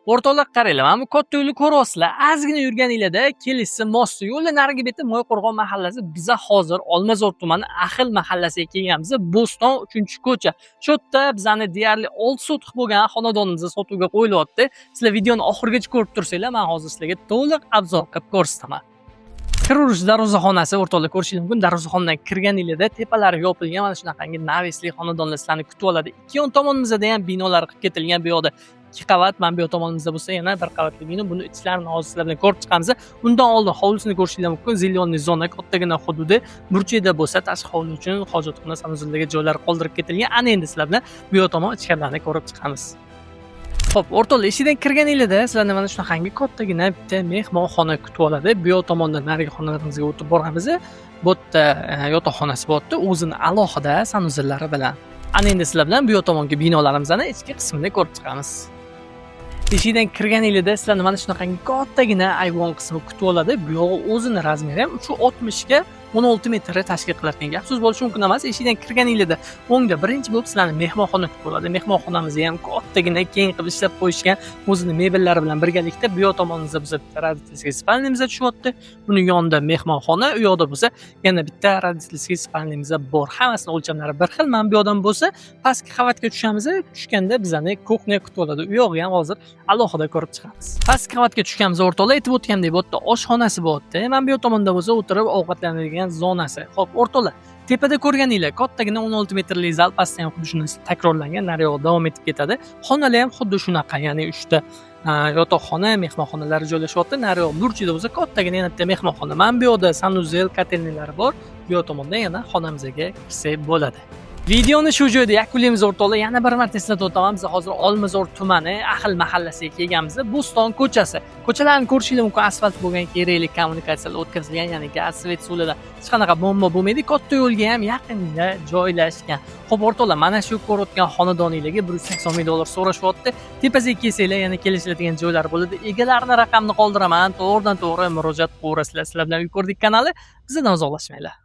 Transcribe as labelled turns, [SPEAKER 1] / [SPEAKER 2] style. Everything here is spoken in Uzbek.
[SPEAKER 1] O'rtoqlar qaranglar, mana bu katta yo'lni ko'ryapsizlar. Ozgina yurganinglarda kelishsi Mosti yo'lda narigi beti Mo'yqo'rg'on mahallasi. Biza hozir Olmazor tumani Ahil mahallasiga kelganmiz. Bo'ston 3-ko'cha. Shu yerda bizani deyarli 6 sotix bo'lgan xonadonimizni sotuvga qo'yilyapti. Sizlar videoni oxirigacha ko'rib tursanglar, men hozir sizlarga to'liq obzor qilib ko'rsataman. Kirish darvozaxonasi o'rtoqlar ko'rishingiz mumkin. Darvozaxonadan kirganinglarda tepalari yopilgan mana shunaqangi navisli xonadonlar sizlarni kutib oladi. Ikki yon tomonimizda ham binolar qilib ketilgan. Bu yoqda 2 qavat, mana bu tomonimizda bo'lsa yana 1 qavatli bino. Buni ichlarini hozir sizlar bilan ko'rib chiqamiz. Undan oldin hovlisini ko'rishingiz mumkin. Zelyonniy zona, kattagina hududi. Burchakda bo'lsa tashqi hovli uchun hojatxona, sanuzildagi joylar qoldirib ketilgan. Ana endi sizlar bilan bu yoq tomon ichkarilarni ko'rib chiqamiz. Xo'p, o'rtoqlar, eshikdan kirganinglarda sizlarni mana shunaqangi kattagina bitta mehmonxona kutib oladi. Bu yoq tomondan narigi xonalarimizga o'tib boramiz. Bu yerda yotoqxonasi bor, o'zini alohida sanuzillari bilan. Ana endi sizlar bilan bu yoq tomongi binolarimizning ichki qismini ko'rib chiqamiz. Eshikdan kirganinglarda sizlarni mana shunaqangi kattagina ayvon qismi kutib oladi. Bu yog'i o'zini razmeri ham 360 ga 16 metr tashkil qilar ekan. Gap so'z bo'lishi mumkin emas. Eshikdan kirganinglarda o'ngda birinchi bo'lib sizlarni mehmonxona kutib oladi. Mehmonxonamizni ham kattagina keng qilib ishlab qo'yishgan. O'zini mebellari bilan birgalikda bu yoq tomonimizda bizga bitta родительский spalnimiz tushyapti. Buni yonida mehmonxona, u yoqda bo'lsa yana bitta родительский spalnimiz bor. Hammasini o'lchamlari bir xil. Men bu yoqdan bo'lsa pastki qavatga tushamiz. Tushganda bizani kuxnya kutib oladi. U yog'i ham hozir alohida ko'rib chiqamiz. Pastki qavatga tushganmiz o'rtoqlar. Aytib o'tgandek, bu yerda oshxonasi bor. Mana bu yoq tomonda bo'lsa o'tirib ovqatlanadigan zonasi. Xo'p, o'rtoqlar, tepada ko'rganinglar kattagina 16 metrli zal, pastda ham xuddi shunisi takrorlangan, nari yo'q davom etib ketadi. Xonalar ham xuddi shunaqa, ya'ni 3 ta yotoqxona, mehmonxonalari joylashyapti. Nari yoq burchida bo'lsa kattagina yana bitta mehmonxona. Mana bu yoqda sanuzel, kotelnilar bor. Bu yoq tomonda yana xonamizga kirsak bo'ladi. Videoni shu joyda yakunlaymiz o'rtoqlar. Yana bir marta eslatib o'taman, biz hozir Olmazor tumani Ahil mahallasiga kelganmiz. Bo'ston ko'chasi. Ko'chalarni ko'rishingiz mumkin, asfalt bo'lgan, kerakli kommunikatsiyalar o'tkazilgan, ya'ni gaz, svet, suvlarda hech qanaqa muammo bo'lmaydi. Katta yo'lga ham yaqinda joylashgan. Xo'p o'rtoqlar, mana shu ko'rayotgan xonadoninglarga $180,000 so'rashyapti. Tepasiga kelsanglar yana kelishiladigan joylar bo'ladi. Egalarning raqamini qoldiraman. To'g'ridan to'g'ri murojaat qilaverasizlar. Sizlar bilan uy ko'rdik kanali. Bizdan uzoqlashmanglar.